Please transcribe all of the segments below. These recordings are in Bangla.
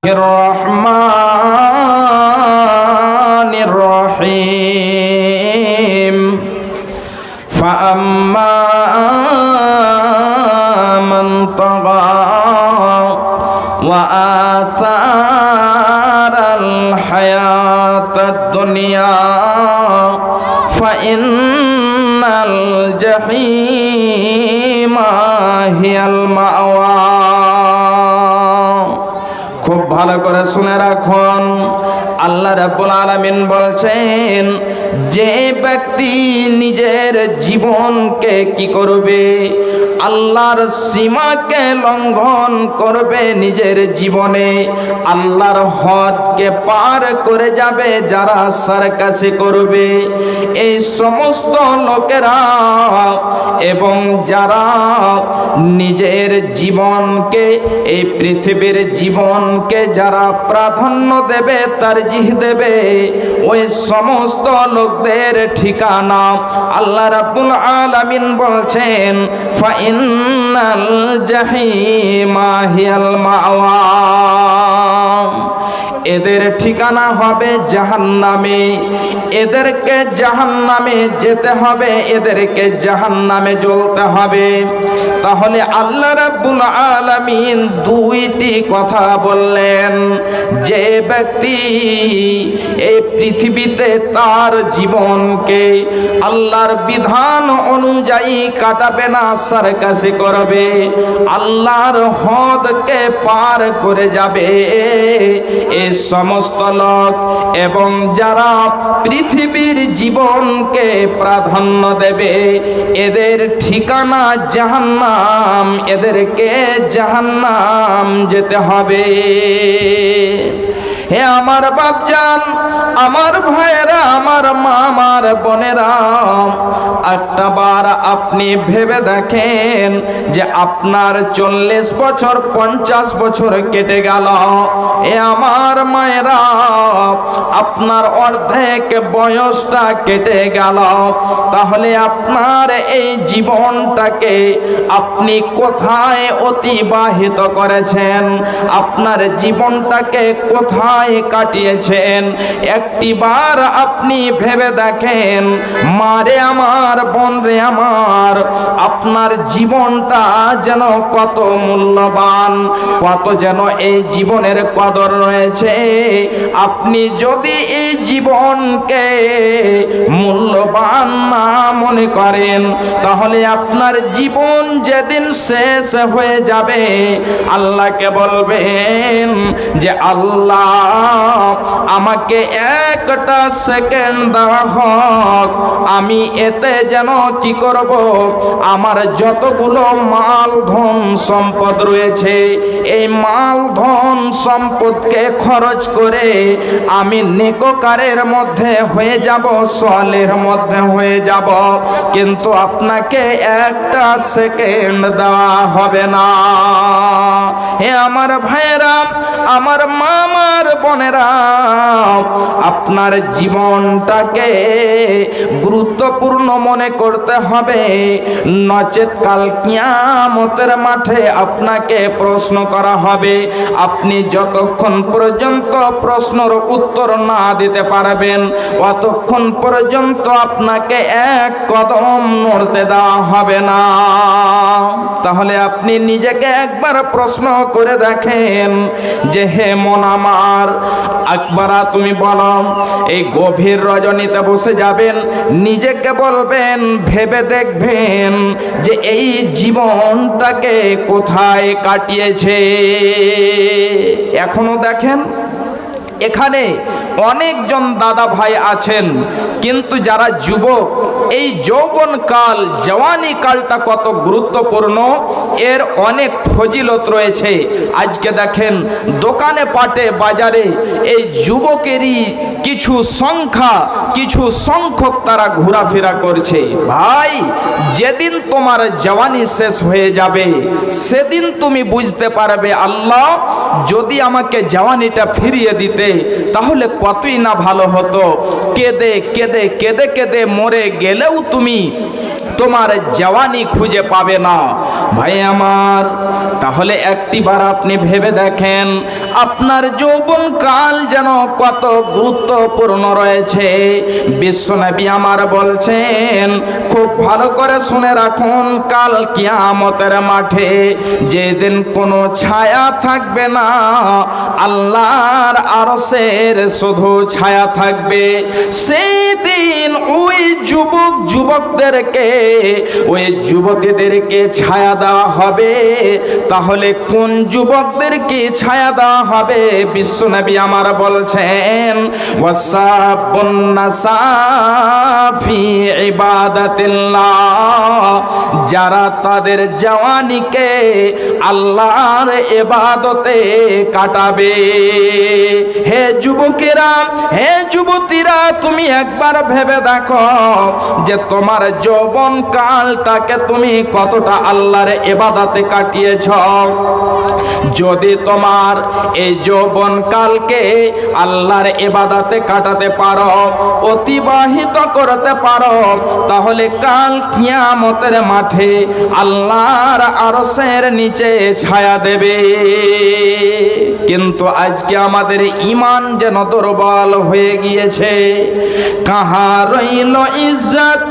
الرحمن الرحيم فأما من طغى وآثار الحياة الدنيا فإن الجحيم هي المأوى। খুব ভালো করে শুনে রাখুন, আল্লাহ রাব্বুল আলামিন বলছেন যে ব্যক্তি নিজের জীবনকে কি করবে, আল্লাহর সীমাকে লঙ্ঘন করবে, নিজের জীবনে আল্লাহর হদকে পার করে যাবে, যারা সারকাসি করবে, এই সমস্ত লোকেরা এবং যারা নিজের জীবনকে, এই পৃথিবীর জীবনকে যারা প্রাধান্য দেবে, তারজিহ দেবে, ওই সমস্ত লোকদের ঠিকানা আল্লাহ রাব্বুল আলামিন বলছেন ফাইন্নাল জাহিমা হিয়াল মাওয়া। এদের ঠিকানা হবে জাহান্নামে, এদেরকে জাহান্নামে যেতে হবে, এদেরকে জাহান্নামে জ্বলতে হবে। তাহলে আল্লাহ রাব্বুল আলামিন দুইটি কথা বললেন, যে ব্যক্তি এই পৃথিবীতে তার জীবনকে আল্লাহর বিধান অনুযায়ী কাটাবে না, সারকাসি করবে, আল্লাহর হদকে পার করে যাবে, এই সমস্ত লোক এবং যারা পৃথিবীর জীবনকে প্রাধান্য দেবে, এদের ঠিকানা জাহান্নাম, এদেরকে জাহান্নাম যেতে হবে। হে আমার বাপজান, আমার ভাইয়েরা, আমার মা, আমার বোনেরা, একটা বার আপনি ভেবে দেখেন যে আপনার 40 বছর 50 বছর কেটে গেল। এ আমার মায়েরা, আপনার অর্ধেক বয়সটা কেটে গেল। তাহলে আপনার এই জীবনটাকে আপনি কোথায় অতিবাহিত করেছেন? আপনার জীবনটাকে কোথায় কাটিয়েছেন? একটিবার আপনি ভেবে দেখেন, মারে আমার, বোন রে আমার, আপনার জীবনটা যেন কত মূল্যবান, কত যেন এই জীবনের কদর রয়েছে। আপনি যদি এই জীবনকে মূল্যবান না মনে করেন, তাহলে আপনার জীবন যেদিন শেষ হয়ে যাবে, আল্লাহকে বলবেন যে আল্লাহ আমাকে একটা সেকেন্ড দেওয়া হোক, আমি এতে যেন কি করব, আমার যতগুলো মাল ধন সম্পদ রয়েছে, এই মাল ধন সম্পদকে খরচ করে আমি নেককারের মধ্যে হয়ে যাব, সলের মধ্যে হয়ে যাব, কিন্তু আপনাকে একটা সেকেন্ড দেওয়া হবে না। হে আমার ভাইয়েরা, আমার মা, আমার বোনেরা, আপনার জীবনটাকে গুরুত্বপূর্ণ মনে করতে হবে, নচেৎ কাল কিয়ামতের মাঠে আপনাকে প্রশ্ন করা হবে। আপনি যতক্ষণ পর্যন্ত প্রশ্নের উত্তর না দিতে পারবেন, অতক্ষণ পর্যন্ত আপনাকে এক কদম নড়তে দেওয়া হবে না। তাহলে আপনি নিজেকে একবার প্রশ্ন করে দেখেন যে হে মন আমার, একবার তুমি বলো, এই গভীর রজনীতে বসে যাবেন, নিজেকে বলবেন, ভেবে দেখবেন যে এই জীবনটাকে কোথায় কাটিয়েছে। এখনো দেখেন এখানে অনেকজন দাদা ভাই আছেন, কিন্তু যারা যুবক, এই যৌবন কাল, জওয়ানি কালটা কত গুরুত্বপূর্ণ, এর অনেক ফজিলত রয়েছে। আজকে দেখেন দোকানে পাটে বাজারে এই যুবকেরই কিছু সংখ্যক তারা ঘোরাফেরা করছে। ভাই, যেদিন তোমার জওয়ানি শেষ হয়ে যাবে, সেদিন তুমি বুঝতে পারবে আল্লাহ যদি আমাকে জওয়ানিটা ফিরিয়ে দিতে, তাহলে কতই না ভালো হতো। কেঁদে কেঁদে কেঁদে কেঁদে মরে গেলেও তুমি তোমার জওয়ানি খুঁজে পাবে না। ভাই আমার, তাহলে একটিবার আপনি ভেবে দেখেন আপনার যৌবন কাল যেন কত গুরুত্বপূর্ণ রয়েছে। বিশ্বনবী আমার বলছেন, খুব ভালো করে শুনে রাখুন, কাল কিয়ামতের মাঠে যেদিন কোনো ছায়া থাকবে না, আল্লাহর আরশের শুধু ছায়া থাকবে, সেই দিন ওই যুবকদেরকে, ওই যুবতীদেরকে ছায়া দেওয়া হবে। তাহলে কোন যুবকদেরকে ছায়া দেওয়া হবে? বিশ্বনবী আমার বলছেন, ওয়াসাবুন নাসাফি ইবাদাতিল্লাহ, যারা তাদের জওয়ানিকে আল্লাহর ইবাদতে কাটাবে। হে যুবকেরা, হে যুবতীরা, তুমি একবার ভেবে দেখো যে তোমার যৌবন কালটাকে তুমি কতটা আল্লাহর ইবাদতে কাটিয়েছ। যদি তোমার এই যৌবন কালকে আল্লাহর ইবাদতে কাটাতে পারো, অতিবাহিত করতে পারো, তাহলে কাল কিয়ামতের মাঠে আল্লাহর আরশের নিচে ছায়া দেবে। কিন্তু আজকে আমাদের ঈমান যেন দুর্বল হয়ে গিয়েছে। কাহা রইল ইজ্জত,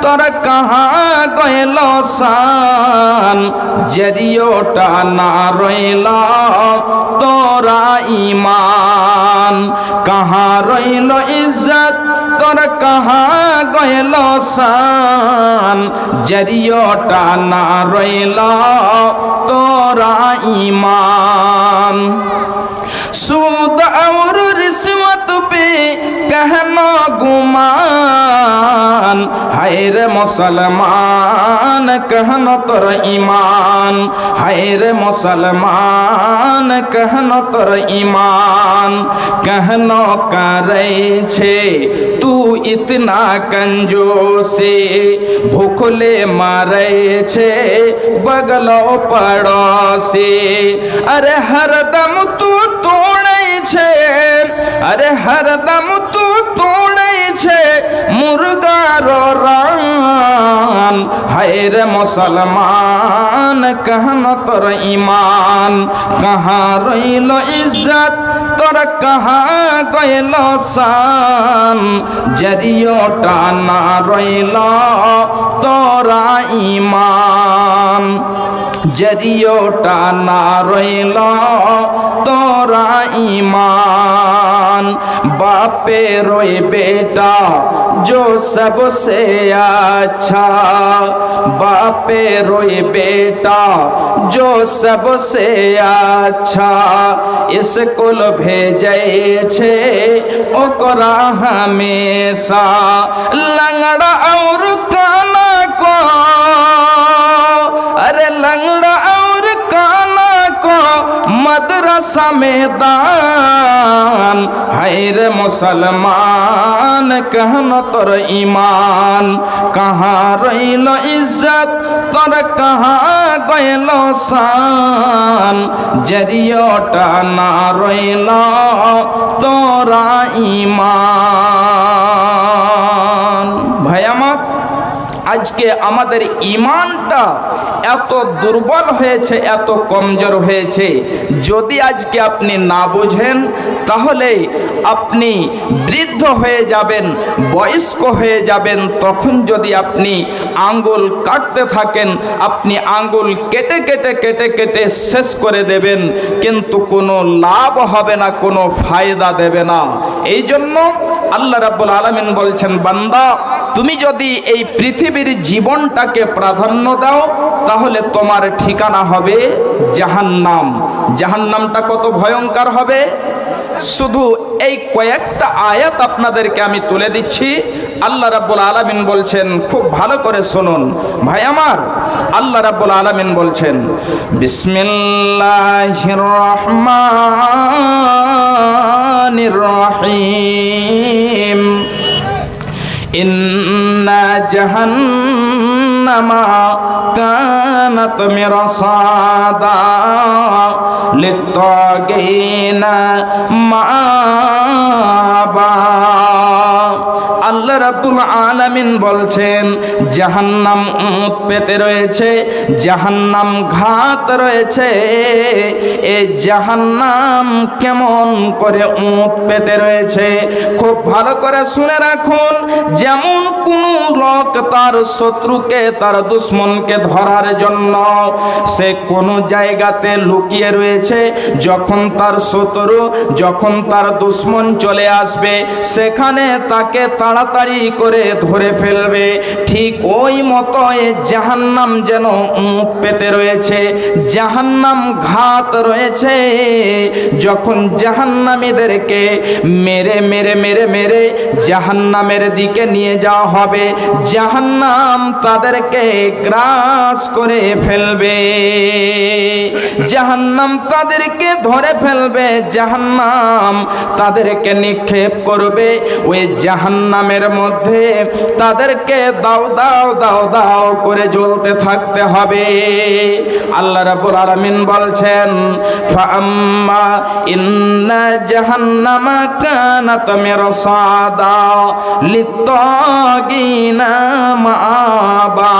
তোর কাহা গেল শান, জরিওটা না রইল তোরা ঈমান। কাহা রইল ইজ্জত, তোর কাহা গেল শান, জরিওটা না রইল তোরা ঈমান। सूद और रिश्वत पे कहना गुमान, हाय रे मुसलमान कहना तोर ईमान, हाय रे मुसलमान कहना तोर ईमान। कहना करे छे तू इतना कंजूसी, भूखले मारे छे बगलो पड़ोसी। अरे हरदम तू तोड़े छे, अरे हरदम तू तोड़े छे मुर्गारो रान। हाय रे मुसलमान कहना तोर ईमान, कहाँ रइल इज्जत, तोर कहाँ गइल शान, जरियोटा ना रइल तोरा ईमान, जरियोटा ना रइल तोरा ईमान। बापे रोए बेटा जो सबसे अच्छा, बापे रोए बेटा जो सबसे अच्छा, स्कूल भेजे छे ओकरा हमेशा। लंगड़ा और काना को, अरे लंगड़ा और काना को मदरसा में दान। हाय रे मुसलमान कहना तोर ईमान, कहाँ रइल इज्जत, तोर कहाँ गइल शान, जरियोटा ना रइल तोरा ईमान। भाई আমার, আজকে আমাদের ঈমানটা এত দুর্বল হয়েছে, এত কমজোর হয়েছে। যদি আজকে আপনি না বুঝেন, তাহলে আপনি বৃদ্ধ হয়ে যাবেন, বয়স্ক হয়ে যাবেন। তখন যদি আপনি আঙ্গুল কাটতে থাকেন, আপনি আঙ্গুল কেটে কেটে কেটে কেটে শেষ করে দেবেন, কিন্তু কোনো লাভ হবে না, কোনো ফায়দা দেবে না। এই জন্য আল্লাহ রাব্বুল আলামিন বলছেন, বান্দা তুমি যদি এই পৃথিবীর জীবনটাকে প্রাধান্য দাও, তাহলে তোমার ঠিকানা হবে জাহান্নাম। জাহান্নামটা কত ভয়ঙ্কর হবে, শুধু এই কয়েকটা আয়াত আপনাদেরকে আমি তুলে দিচ্ছি। আল্লাহ রাব্বুল আলামিন বলছেন, খুব ভালো করে শুনুন ভাই আমার। আল্লাহ রাব্বুল আলামিন বলছেন, বিসমিল্লাহির রহমানির রহিম, ইন্না জাহান্নামা কানাত মিরসাদা লিত্তাগিনা মাআবা। আল্লাহ রাব্বুল আলামিন বলছেন জাহান্নাম উঁত পেতে রয়েছে, জাহান্নাম ঘাত রয়েছে। এই জাহান্নাম কেমন করে উঁত পেতে রয়েছে খুব ভালো করে শুনে রাখুন। যেমন কোন লোক তার শত্রুকে, তার দুশমনকে ধরার জন্য সে কোন জায়গাতে লুকিয়ে রয়েছে, যখন তার শত্রু, যখন তার দুশমন চলে আসবে সেখানে তাকে তাড়াতাড়ি করে ধরে ফেলবে, ঠিক ওই মতো জাহান্নাম যেন উঁত পেতে রয়েছে, জাহান্নাম ঘাত রয়েছে। যখন জাহান্নামীদেরকে মেরে মেরে মেরে মেরে জাহান্নামের দিকে নিয়ে যাওয়া হবে, জাহান্নাম তাদেরকে গ্রাস করে ফেলবে, জাহান্নাম তাদেরকে ধরে ফেলবে, জাহান্নাম তাদেরকে নিক্ষেপ করবে ওই জাহান্নামের মধ্যে, তাদেরকে দাও দাও দাও দাও করে জ্বলতে থাকতে হবে। আল্লাহ রাব্বুল আলামিন বলছেন ফাআম্মা ইন্না জাহান্নামা কানাত মিরসাদা লিত্তাগিনা মাআবা।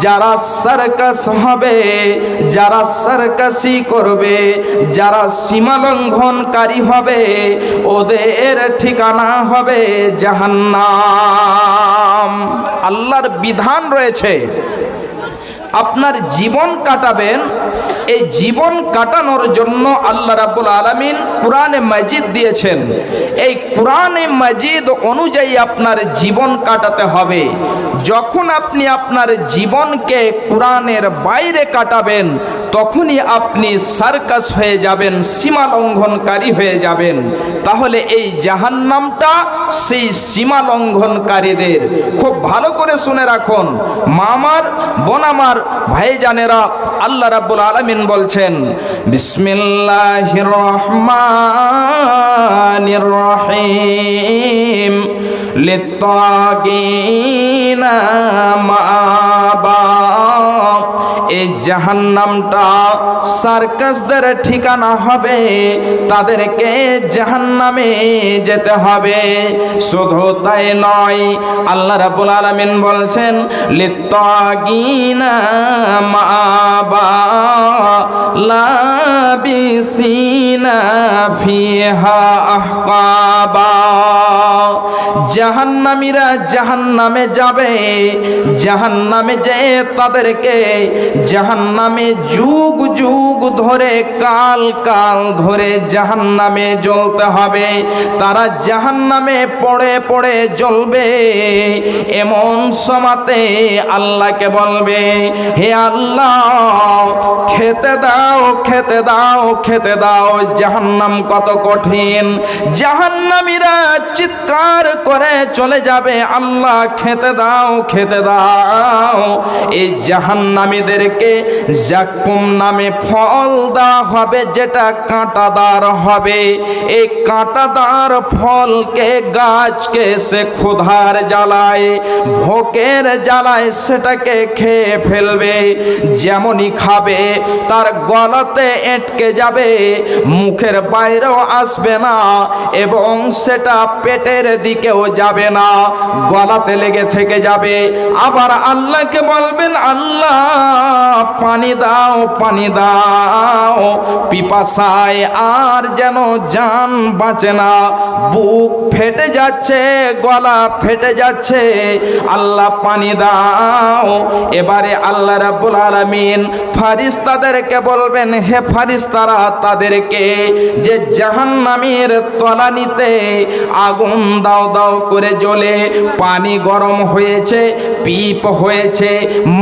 যারা সার্কাস হবে, যারা সার্কাসি করবে, যারা সীমা লঙ্ঘনকারী হবে, ওদের ঠিকানা হবে জাহান্নাম। আল্লাহর বিধান রয়েছে আপনার জীবন কাটাবেন, এই জীবন কাটানোর জন্য আল্লাহ রাব্বুল আলামিন কোরআনে মাজিদ দিয়েছেন। এই কোরআনে মাজিদ অনুযায়ী আপনার জীবন কাটাতে হবে। যখন আপনি আপনার জীবনকে কোরআনের বাইরে কাটাবেন তখনই আপনি সার্কাস হয়ে যাবেন, সীমা লঙ্ঘনকারী হয়ে যাবেন। তাহলে এই জাহান্নামটা সেই সীমা লঙ্ঘনকারীদের। খুব ভালো করে শুনে রাখুন মা আমার, বোন আমার, ভাইজানেরা, আল্লাহ রাব্বুল আলামিন বলছেন বিসমিল্লাহির রহমানির রহিম লিত্তাগিনা মাআবা। এই জাহান্নামটা সার্কাসদের ঠিকানা হবে, তাদেরকে জাহান্নামে যেতে হবে। শুধু তাই নয়, আল্লাহ রাব্বুল আলামিন বলছেন লিত্তাগিনা মাআবা লাবিসিনা ফিহা আহকাবা। জাহান্নামীরা জাহান্নামে যাবে, জাহান্নামে যেয়ে তাদেরকে জাহান্নামে যুগ যুগ ধরে, কাল কাল ধরে জাহান্নামে জ্বলতে হবে। তারা জাহান্নামে পড়ে পড়ে জ্বলবে। এমন সময়তে আল্লাহকে বলবে হে আল্লাহ খেতে দাও, খেতে দাও, খেতে দাও। জাহান্নাম কত কঠিন। জাহান্নামীরা চিৎকার করে চলে যাবে আল্লাহ খেতে দাও, খেতে দাও। এই জাহান্নামীদেরকে জাক্কুম নামে ফল দেওয়া হবে, যেটা কাঁটাদার হবে। এই কাঁটাদার ফলকে, গাছকে সে ক্ষুধার জ্বালায়, ভোকের জ্বালায় সেটাকে খেয়ে ফেলবে। যেমনই খাবে তার গলাতে আটকে যাবে, মুখের বাইরেও আসবে না এবং সেটা পেটের দিকেও যাবে না, গলাতে লেগে থেকে যাবে। আবার আল্লাহকে বলবেন আল্লাহ পানি দাও, পানি দাও। পিপাসায় আর যেন জান বাঁচে না, বুক ফেটে যাচ্ছে, গলা ফেটে যাচ্ছে, আল্লাহ পানি দাও। এবারে আল্লাহ রাব্বুল আলামিন ফারিস্তাদেরকে বলবেন হে ফারিস্তারা, তাদেরকে যে জাহান্নামের তলানিতে আগুন দাও দাও করে জ্বলে, পানি গরম হয়েছে, পিপ হয়েছে,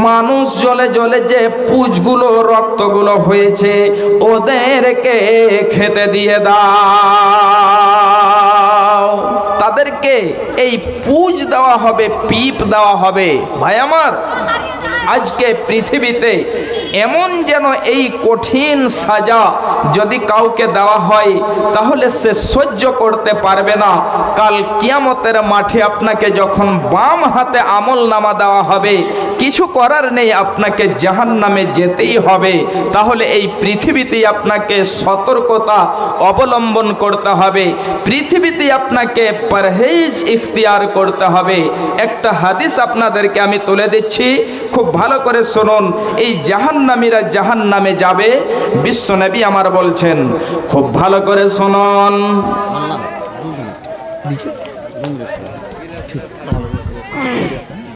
মানুষ জ্বলে জ্বলে যে পুঁজগুলো, রক্তগুলো হয়েছে, ওদেরকে খেতে দিয়ে দাও। তাদেরকে এই পুঁজ দেওয়া হবে, পিপ দেওয়া হবে। ভাই আমার, আজকে পৃথিবীতে এমন যেন এই কঠিন সাজা যদি কাউকে দেওয়া হয় তাহলে সে সহ্য করতে পারবে না। কাল কিয়ামতের মাঠে আপনাকে যখন বাম হাতে আমল নামা দেওয়া হবে, কিছু করার নেই, আপনাকে জাহান্নামে যেতেই হবে। তাহলে এই পৃথিবীতে আপনাকে সতর্কতা অবলম্বন করতে হবে, পৃথিবীতে আপনাকে পরহেজ ইখতিয়ার করতে হবে। একটা হাদিস আপনাদেরকে আমি তুলে দিচ্ছি, খুব ভালো করে শুনুন। এই জাহান্নামীরা জাহান্নামে যাবে, বিশ্বনবী আমার বলছেন, খুব ভালো করে শুনুন। ঠিক